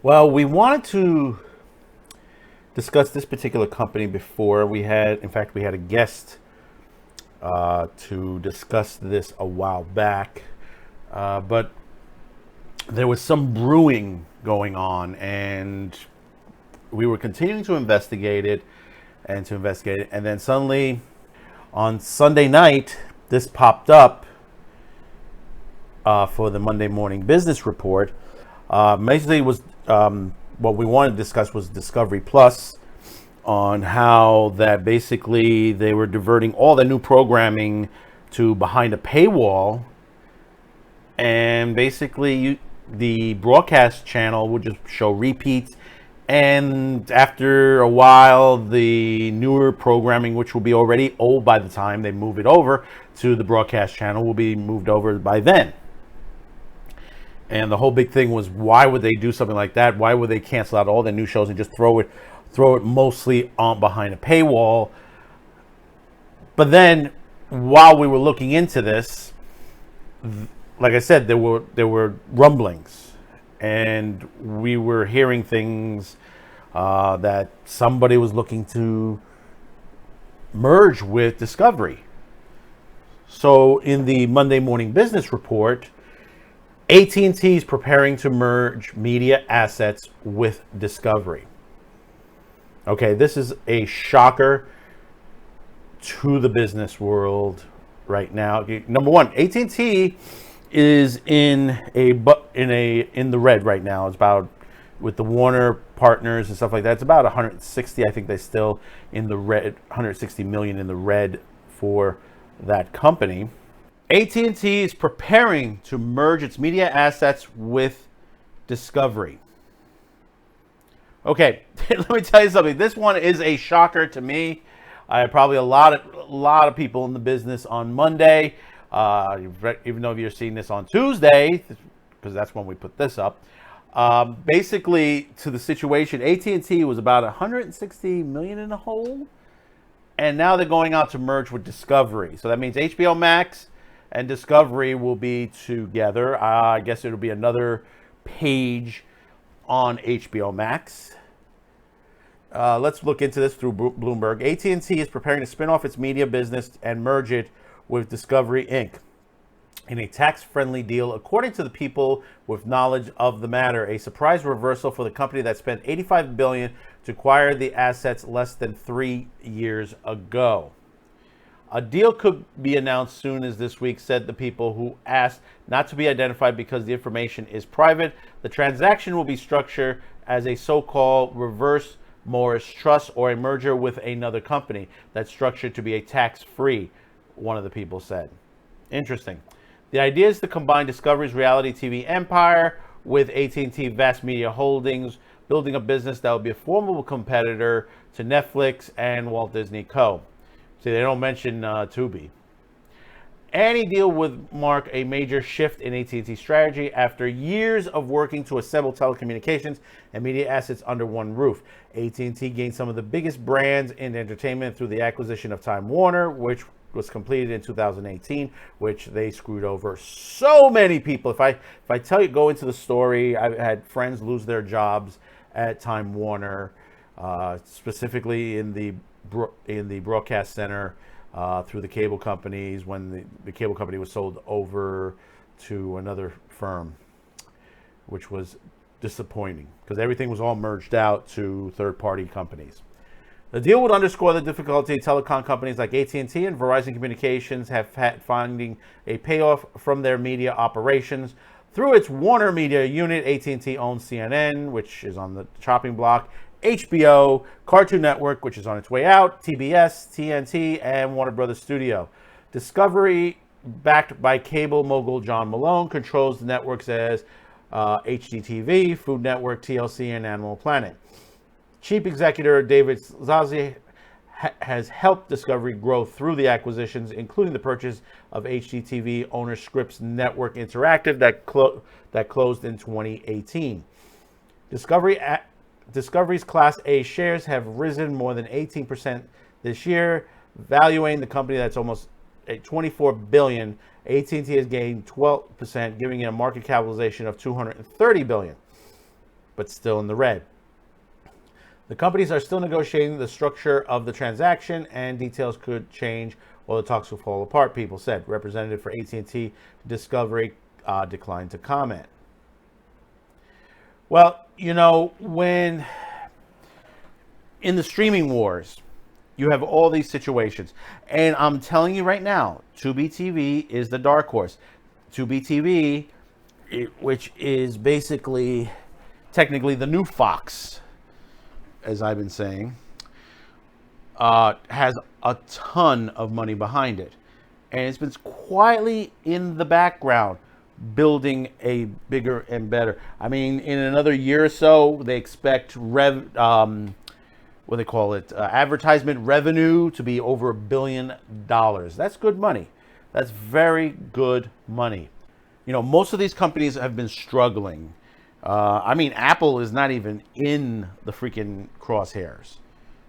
Well, we wanted to discuss this particular company before. We had a guest to discuss this a while back, but there was some brewing going on, and we were continuing to investigate it, and then suddenly on Sunday night, this popped up for the Monday morning business report. Basically, it was what we wanted to discuss was Discovery Plus, on how that basically they were diverting all the new programming to behind a paywall, and basically the broadcast channel would just show repeats, and after a while the newer programming, which will be already old by the time they move it over to the broadcast channel, will be moved over by then. And the whole big thing was, why would they do something like that? Why would they cancel out all the new shows and just throw it mostly on behind a paywall? But then, while we were looking into this, like I said, there were rumblings, and we were hearing things that somebody was looking to merge with Discovery. So, in the Monday Morning Business Report, AT&T is preparing to merge media assets with Discovery. Okay, this is a shocker to the business world right now. Number one, AT&T is in the red right now. It's about, with the Warner partners and stuff like that, it's about 160. I think they're still in the red, 160 million in the red for that company. AT&T is preparing to merge its media assets with Discovery. Okay, let me tell you something. This one is a shocker to me. Probably a lot of people in the business on Monday, even though you're seeing this on Tuesday, because that's when we put this up. Basically, to the situation, AT&T was about 160 million in the hole, and now they're going out to merge with Discovery. So that means HBO Max and Discovery will be together. I guess it'll be another page on HBO Max. Let's look into this through Bloomberg. AT&T is preparing to spin off its media business and merge it with Discovery Inc. in a tax-friendly deal, according to the people with knowledge of the matter. A surprise reversal for the company that spent $85 billion to acquire the assets less than 3 years ago. A deal could be announced soon as this week, said the people who asked not to be identified because the information is private. The transaction will be structured as a so-called reverse Morris Trust or a merger with another company that's structured to be a tax-free, one of the people said. Interesting. The idea is to combine Discovery's reality TV empire with AT&T Vast Media Holdings, building a business that will be a formidable competitor to Netflix and Walt Disney Co. See, they don't mention Tubi. Any deal would mark a major shift in AT&T strategy after years of working to assemble telecommunications and media assets under one roof. AT&T gained some of the biggest brands in entertainment through the acquisition of Time Warner, which was completed in 2018, which they screwed over so many people. If I tell you, go into the story, I've had friends lose their jobs at Time Warner, specifically in the broadcast center, through the cable companies, when the cable company was sold over to another firm, which was disappointing because everything was all merged out to third-party companies. The deal would underscore the difficulty telecom companies like AT&T and Verizon Communications have had finding a payoff from their media operations. Through its WarnerMedia unit, AT&T owns CNN, which is on the chopping block, HBO, Cartoon Network, which is on its way out, TBS, TNT, and Warner Brothers Studio. Discovery, backed by cable mogul John Malone, controls the networks as HGTV, Food Network, TLC, and Animal Planet. Chief Executive David Zazi has helped Discovery grow through the acquisitions, including the purchase of HGTV owner Scripps Network Interactive that closed in 2018. Discovery's Class A shares have risen more than 18% this year, valuing the company that's almost $24 billion. AT&T has gained 12%, giving it a market capitalization of $230 billion. but still in the red. The companies are still negotiating the structure of the transaction, and details could change or the talks will fall apart, people said. Representative for AT&T Discovery declined to comment. Well, when in the streaming wars, you have all these situations. And I'm telling you right now, Tubi TV is the dark horse. Tubi TV, which is basically technically the new Fox, as I've been saying, has a ton of money behind it. And it's been quietly in the background building a bigger and better. I mean, in another year or so, they expect advertisement revenue to be over $1 billion. That's good money. That's very good money. Most of these companies have been struggling. Apple is not even in the freaking crosshairs.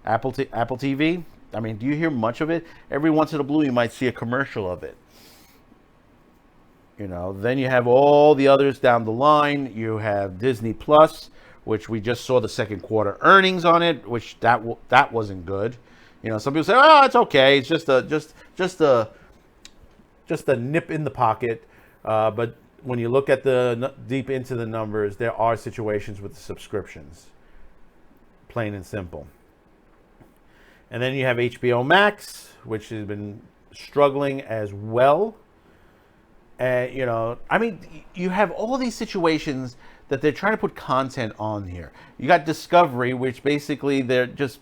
Apple TV, do you hear much of it? Every once in a blue, you might see a commercial of it. Then you have all the others down the line. You have Disney Plus, which we just saw the second quarter earnings on it, which that wasn't good. Some people say, "Oh, it's okay. It's just a nip in the pocket." But when you look at deep into the numbers, there are situations with the subscriptions, plain and simple. And then you have HBO Max, which has been struggling as well. You have all these situations that they're trying to put content on here. You got Discovery, which basically they're just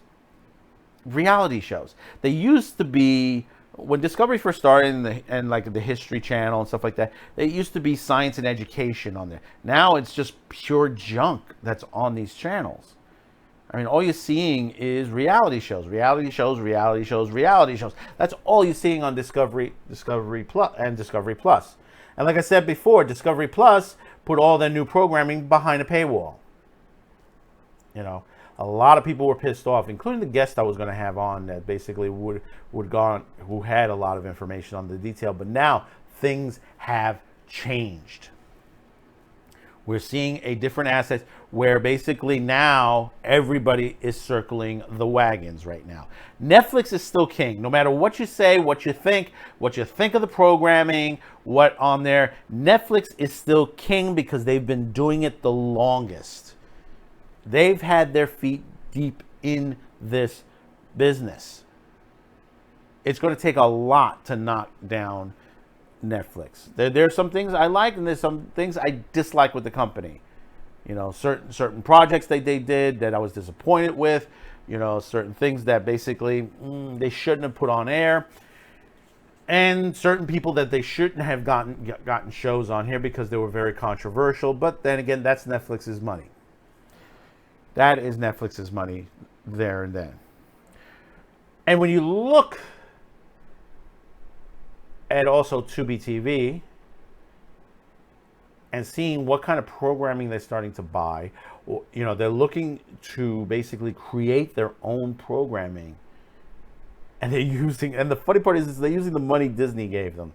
reality shows. They used to be, when Discovery first started and like the History Channel and stuff like that, they used to be science and education on there. Now it's just pure junk that's on these channels. All you're seeing is reality shows. That's all you're seeing on Discovery Plus and Discovery Plus. And like I said before, Discovery Plus put all their new programming behind a paywall. A lot of people were pissed off, including the guest I was going to have on that basically who had a lot of information on the detail. But now things have changed. We're seeing a different asset where basically now everybody is circling the wagons right now. Netflix is still king. No matter what you say, what you think of the programming, what on there, Netflix is still king because they've been doing it the longest. They've had their feet deep in this business. It's going to take a lot to knock down Netflix. There's some things I like and there's some things I dislike with the company. Certain projects they did that I was disappointed with. Certain things that basically they shouldn't have put on air. And certain people that they shouldn't have gotten shows on here because they were very controversial. But then again, that's Netflix's money. That is Netflix's money there and then. And when you look at also Tubi TV and seeing what kind of programming they're starting to buy, they're looking to basically create their own programming. And the funny part is they're using the money Disney gave them.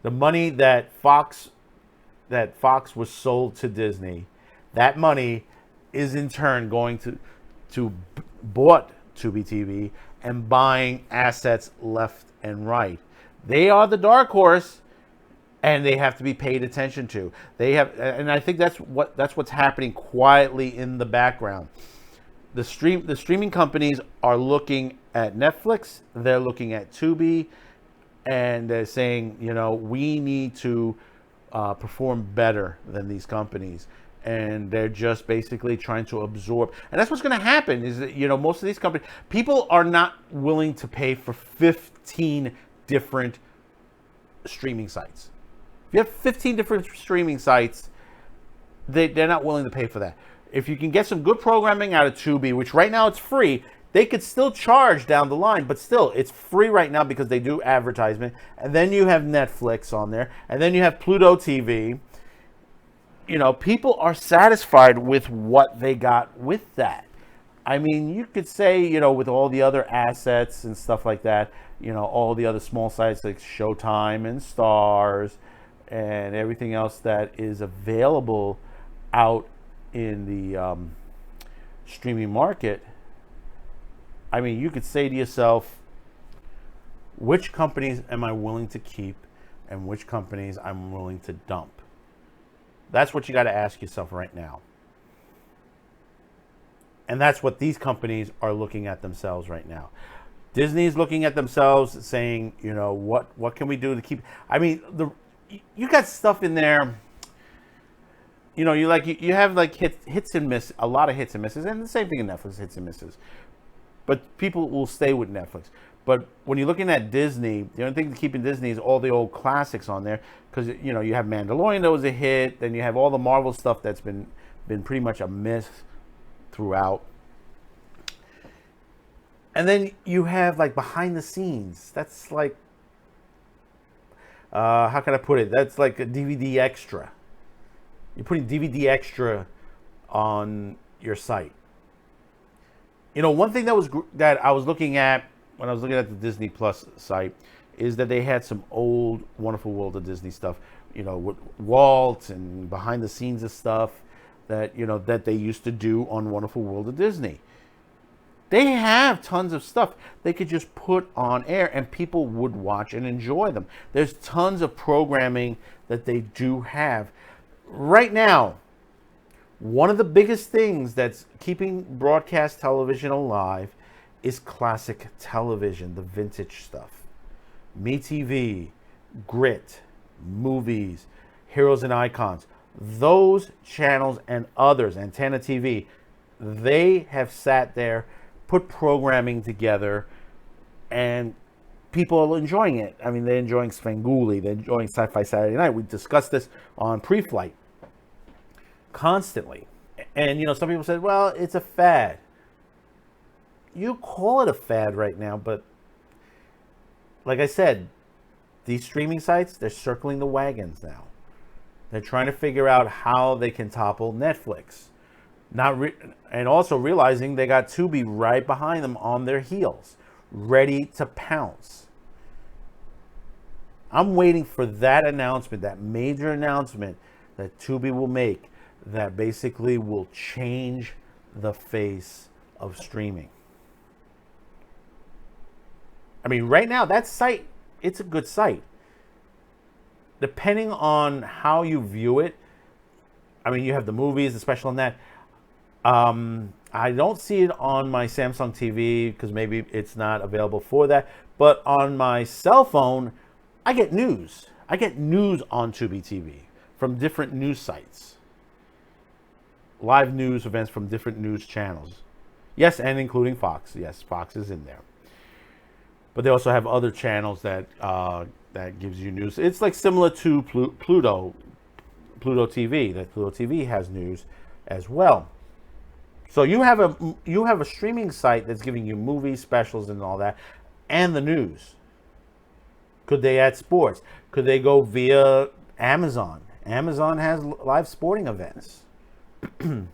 The money that Fox was sold to Disney, that money is in turn going to bought Tubi TV and buying assets left and right. They are the dark horse, and they have to be paid attention to. And I think that's what's happening quietly in the background. The streaming companies are looking at Netflix, they're looking at Tubi, and they're saying, we need to perform better than these companies. And they're just basically trying to absorb. And that's what's going to happen is that, most of these companies, people are not willing to pay for 15 different streaming sites. If you have 15 different streaming sites, they're not willing to pay for that. If you can get some good programming out of Tubi, which right now it's free, they could still charge down the line, but still, it's free right now because they do advertisement. And then you have Netflix on there, and then you have Pluto TV. People are satisfied with what they got with that. You could say, with all the other assets and stuff like that, all the other small sites like Showtime and Stars and everything else that is available out in the streaming market, I mean, you could say to yourself, which companies am I willing to keep and which companies I'm willing to dump? That's what you got to ask yourself right now. And that's what these companies are looking at themselves right now. Disney's looking at themselves saying, you know, what can we do to keep... I mean, you got stuff in there, you know, you have like hits and miss, a lot of hits and misses, and the same thing in Netflix, hits and misses. But people will stay with Netflix. But when you're looking at Disney, the only thing to keep in Disney is all the old classics on there, because you know you have Mandalorian that was a hit, then you have all the Marvel stuff that's been pretty much a miss throughout, and then you have like behind the scenes. That's like how can I put it? That's like a DVD extra. You're putting DVD extra on your site. You know, one thing that I was looking at when I was looking at the Disney Plus site is that they had some old Wonderful World of Disney stuff, you know, with Walt and behind the scenes of stuff that, you know, that they used to do on Wonderful World of Disney. They have tons of stuff they could just put on air and people would watch and enjoy them. There's tons of programming that they do have. Right now, one of the biggest things that's keeping broadcast television alive is classic television, the vintage stuff. MeTV, Grit, movies, Heroes and Icons. Those channels and others, Antenna TV, they have sat there, put programming together, and people are enjoying it. I mean, they're enjoying Svengoolie, they're enjoying Sci-Fi Saturday Night. We discussed this on Pre-Flight constantly. And, you know, some people said, well, it's a fad. You call it a fad right now, but like I said, these streaming sites, they're circling the wagons now. They're trying to figure out how they can topple Netflix. And also realizing they got Tubi right behind them on their heels, ready to pounce. I'm waiting for that announcement, that major announcement that Tubi will make that basically will change the face of streaming. I mean, right now, that site, it's a good site. Depending on how you view it, I mean, you have the movies, the special on that. I don't see it on my Samsung TV because maybe it's not available for that. But on my cell phone, I get news. I get news on Tubi TV from different news sites. Live news events from different news channels. Yes, and including Fox. Yes, Fox is in there. But they also have other channels that that gives you news. It's like similar to Pluto TV. That Pluto TV has news as well. So you have a streaming site that's giving you movies, specials, and all that, and the news. Could they add sports? Could they go via Amazon? Amazon has live sporting events. You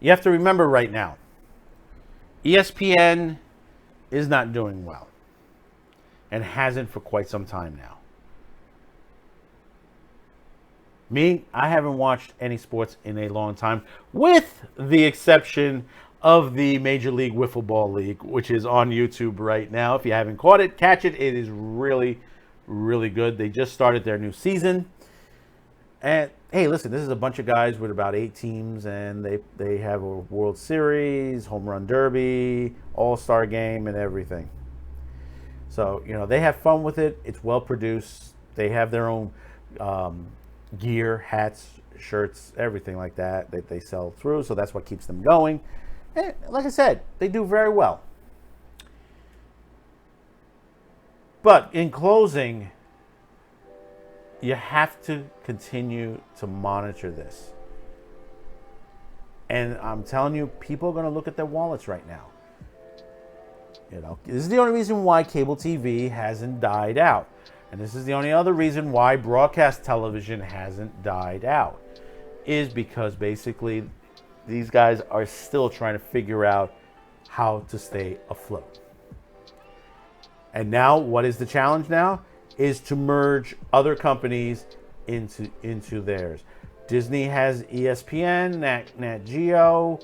have to remember right now, ESPN is not doing well and hasn't for quite some time now. Me, I haven't watched any sports in a long time, with the exception of the Major League Wiffle Ball League, which is on YouTube right now. If you haven't caught it, catch it. It is really, really good. They just started their new season. And hey, listen, this is a bunch of guys with about 8 teams, and they have a World Series, Home Run Derby, All-Star Game, and everything. So, you know, they have fun with it. It's well produced. They have their own gear, hats, shirts, everything like that they sell through. So that's what keeps them going. And like I said, they do very well. But in closing, you have to continue to monitor this. And I'm telling you, people are going to look at their wallets right now. You know, this is the only reason why cable TV hasn't died out. And this is the only other reason why broadcast television hasn't died out. Is because basically these guys are still trying to figure out how to stay afloat. And now, what is the challenge now? Is to merge other companies into theirs. Disney has ESPN, Nat Geo,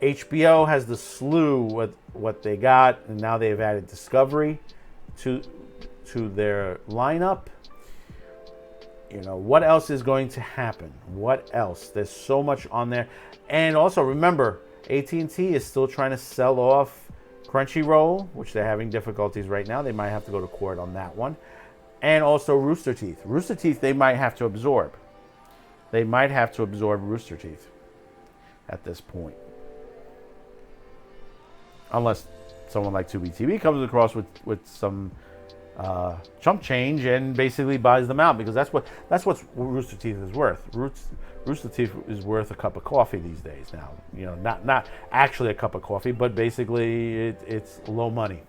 HBO has the slew with what they got, and now they've added Discovery to their lineup. You know, what else is going to happen? What else? There's so much on there. And also remember, AT&T is still trying to sell off Crunchyroll, which they're having difficulties right now. They might have to go to court on that one. And also Rooster Teeth. Rooster Teeth they might have to absorb. They might have to absorb Rooster Teeth at this point. Unless someone like Tubi TV comes across with some chump change and basically buys them out, because that's what Rooster Teeth is worth. Rooster Teeth is worth a cup of coffee these days now. You know, not actually a cup of coffee, but basically it's low money.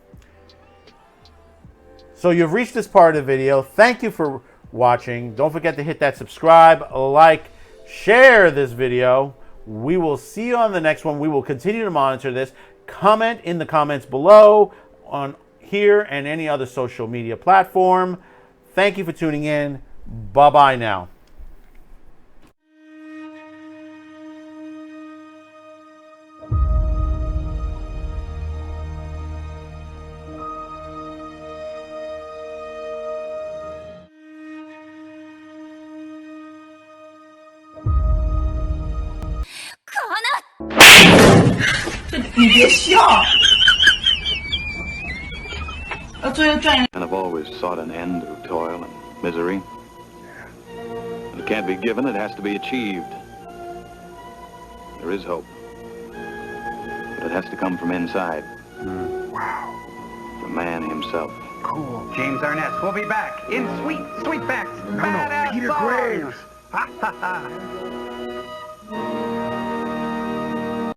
So you've reached this part of the video. Thank you for watching. Don't forget to hit that subscribe, like, share this video. We will see you on the next one. We will continue to monitor this. Comment in the comments below on here and any other social media platform. Thank you for tuning in. Bye-bye now. And I've always sought an end to toil and misery. If it can't be given, it has to be achieved. There is hope. But it has to come from inside. Wow. The man himself. Cool. James Arness will be back in Sweet, Sweet Facts. No, Peter Graves. Ha ha ha.